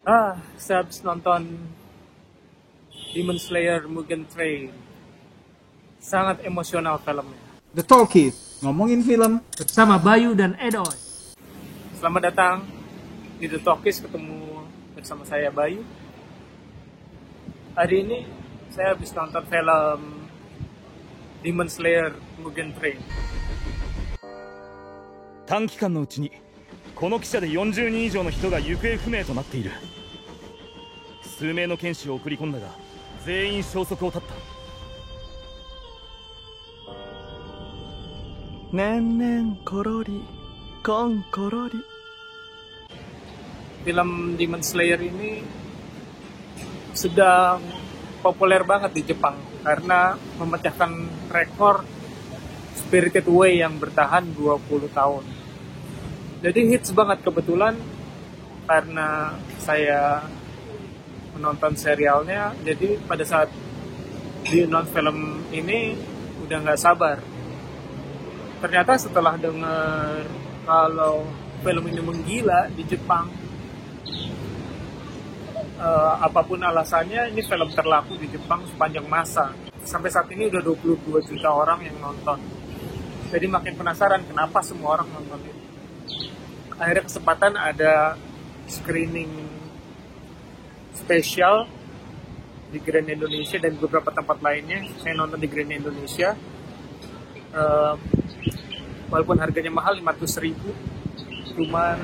Saya habis nonton Demon Slayer Mugen Train. Sangat emosional filmnya. The Talkies, ngomongin film bersama Bayu dan Edoy. Selamat datang di The Talkies, ketemu bersama saya Bayu. Hari ini saya habis nonton film Demon Slayer Mugen Train. 短期間のうちにこの汽車で40人以上の人が行方不明となっている。数名の剣士を送り込んだが全員消息を絶った。ねんねんころりこんころり。 Film Demon Slayer ini sedang populer banget di Jepang karena memecahkan rekor Spirited Away yang bertahan 20 tahun. Jadi hits banget, kebetulan karena saya menonton serialnya, jadi pada saat di nonton film ini udah nggak sabar. Ternyata setelah dengar kalau film ini menggila di Jepang, apapun alasannya, ini film terlaku di Jepang sepanjang masa. Sampai saat ini udah 22 juta orang yang nonton. Jadi makin penasaran kenapa semua orang nonton ini. Akhirnya kesempatan ada screening spesial di Grand Indonesia dan beberapa tempat lainnya. Saya nonton di Grand Indonesia. Walaupun harganya mahal 500.000, cuman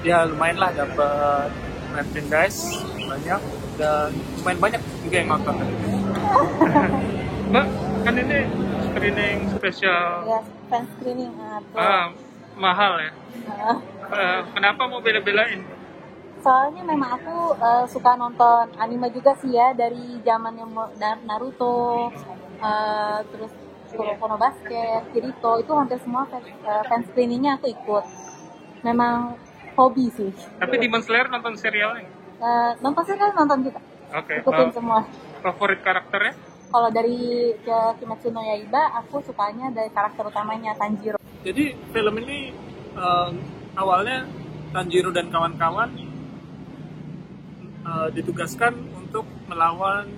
ya lumayan lah, dapat merchandise banyak dan lumayan banyak juga yang nonton. Mbak, kan ini screening spesial. Ya, fan screening. Mahal ya. Kenapa mau bela-belain? Soalnya memang aku suka nonton anime juga sih ya, dari zaman yang Naruto, terus Kuroko Basket, Kirito, itu hampir semua fan screeningnya aku ikut. Memang hobi sih. Tapi Demon Slayer nonton serialnya? Nonton serial nonton juga. Oke. Ikutin semua. Favorit karakternya? Kalau dari Kimetsu no Yaiba, aku sukanya dari karakter utamanya Tanjiro. Jadi film ini awalnya Tanjiro dan kawan-kawan ditugaskan untuk melawan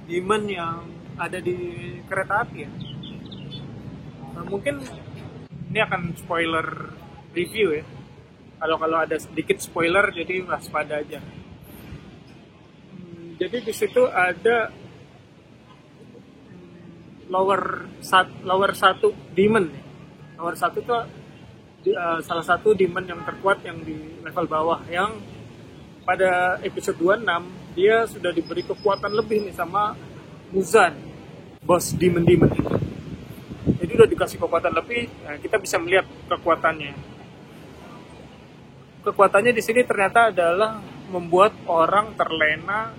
demon yang ada di kereta api ya. Mungkin ini akan spoiler review ya. Kalau ada sedikit spoiler, jadi waspada aja. Jadi di situ ada lower satu demon. Lower satu itu salah satu demon yang terkuat yang di level bawah, yang pada episode 26 dia sudah diberi kekuatan lebih nih sama Muzan, bos demon-demon itu. Jadi udah dikasih kekuatan lebih, nah kita bisa melihat kekuatannya. Kekuatannya di sini ternyata adalah membuat orang terlena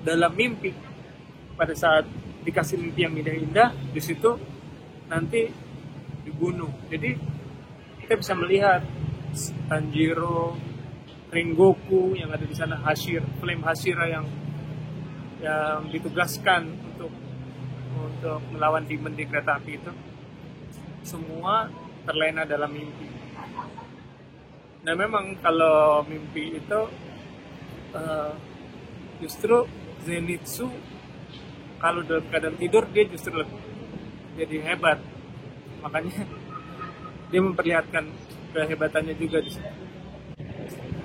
dalam mimpi. Pada saat dikasih mimpi yang indah-indah, di situ nanti dibunuh. Jadi kita bisa melihat Tanjiro, Rengoku yang ada di sana, Flame Hashira yang ditugaskan untuk melawan demon di kereta api itu, semua terlena dalam mimpi. Nah memang kalau mimpi itu justru Zenitsu kalau dalam keadaan tidur dia justru lebih jadi hebat. Makanya dia memperlihatkan kehebatannya juga di situ.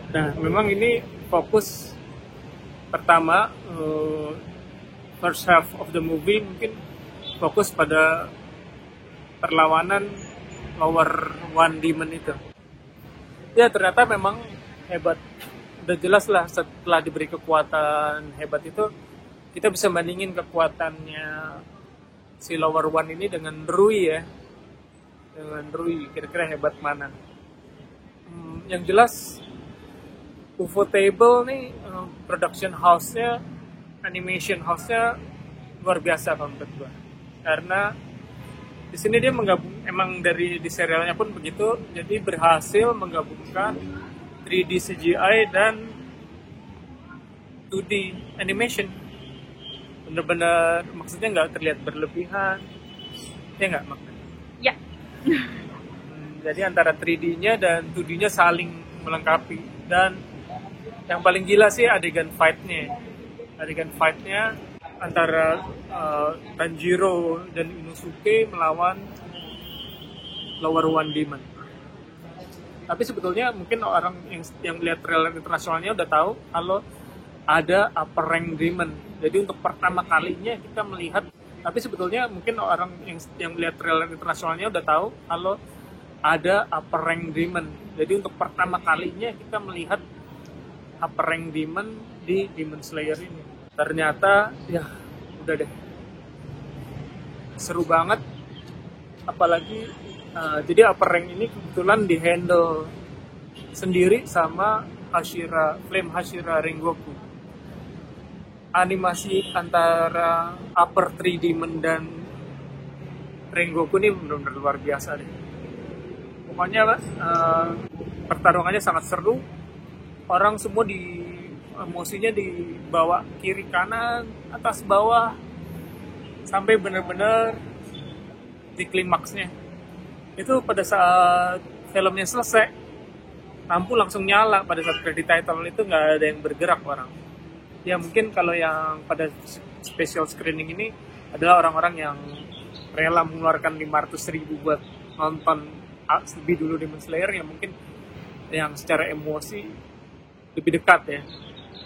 Nah, memang ini fokus pertama, first half of the movie mungkin fokus pada perlawanan lower one demon itu. Ya ternyata memang hebat. Udah jelas lah setelah diberi kekuatan hebat itu, kita bisa bandingin kekuatannya si lower one ini dengan Rui ya. Dengan Rui, kira-kira hebat mana? Yang jelas Ufotable nih, production house-nya, animation house-nya luar biasa menurut gua. Karena di sini dia menggabung, emang dari di serialnya pun begitu, jadi berhasil menggabungkan 3D CGI dan 2D animation. Bener-bener maksudnya nggak terlihat berlebihan, ya nggak maksudnya? Ya. Jadi antara 3D-nya dan 2D-nya saling melengkapi, dan Yang paling gila sih adegan fightnya antara Tanjiro dan Inosuke melawan Lower One Demon. Tapi sebetulnya mungkin orang yang lihat trailer internasionalnya udah tahu kalau ada upper rank demon. Jadi untuk pertama kalinya kita melihat, tapi sebetulnya mungkin orang yang lihat trailer internasionalnya udah tahu kalau ada upper rank demon. Jadi untuk pertama kalinya kita melihat upper rank demon di Demon Slayer ini. Ternyata ya udah deh, seru banget. Apalagi jadi upper rank ini kebetulan dihandle sendiri sama Flame Hashira Rengoku. Animasi antara upper 3 demon dan Rengoku ini benar-benar luar biasa deh. Pokoknya pertarungannya sangat seru. Orang semua emosinya dibawa kiri kanan, atas bawah, sampai benar-benar di klimaksnya. Itu pada saat filmnya selesai, lampu langsung nyala. Pada saat credit title itu nggak ada yang bergerak orang. Ya mungkin kalau yang pada special screening ini adalah orang-orang yang rela mengeluarkan 500.000 buat nonton lebih dulu Demon Slayer, yang mungkin yang secara emosi lebih dekat ya.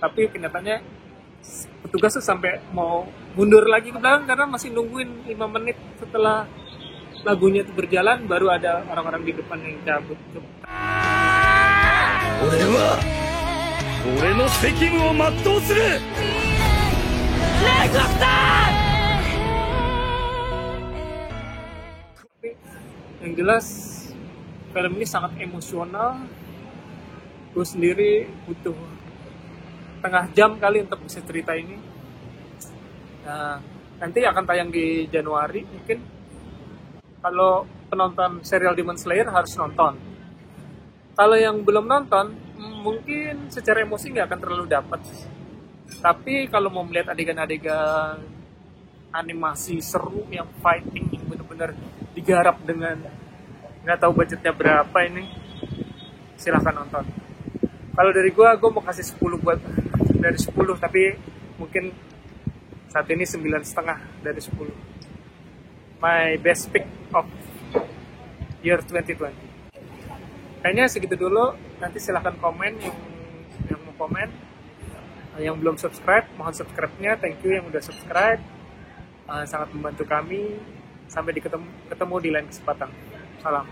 Tapi kenyataannya petugas tuh sampai mau mundur lagi ke belakang karena masih nungguin 5 menit setelah lagunya itu berjalan, baru ada orang-orang di depan yang cabut. Yang jelas film ini sangat emosional. Gue sendiri butuh setengah jam kali untuk bisa cerita ini. Nah, nanti akan tayang di Januari mungkin. Kalau penonton serial Demon Slayer harus nonton. Kalau yang belum nonton, mungkin secara emosi nggak akan terlalu dapat. Tapi kalau mau melihat adegan-adegan animasi seru yang fighting yang benar-benar digarap dengan nggak tahu budgetnya berapa ini, silahkan nonton. Kalau dari gue mau kasih 10 buat dari 10, tapi mungkin saat ini 9,5 dari 10. My best pick of year 2020. Kayaknya segitu dulu. Nanti silahkan komen yang mau komen. Yang belum subscribe, mohon subscribe-nya. Thank you yang udah subscribe. Sangat membantu kami. Sampai ketemu di lain kesempatan. Salam.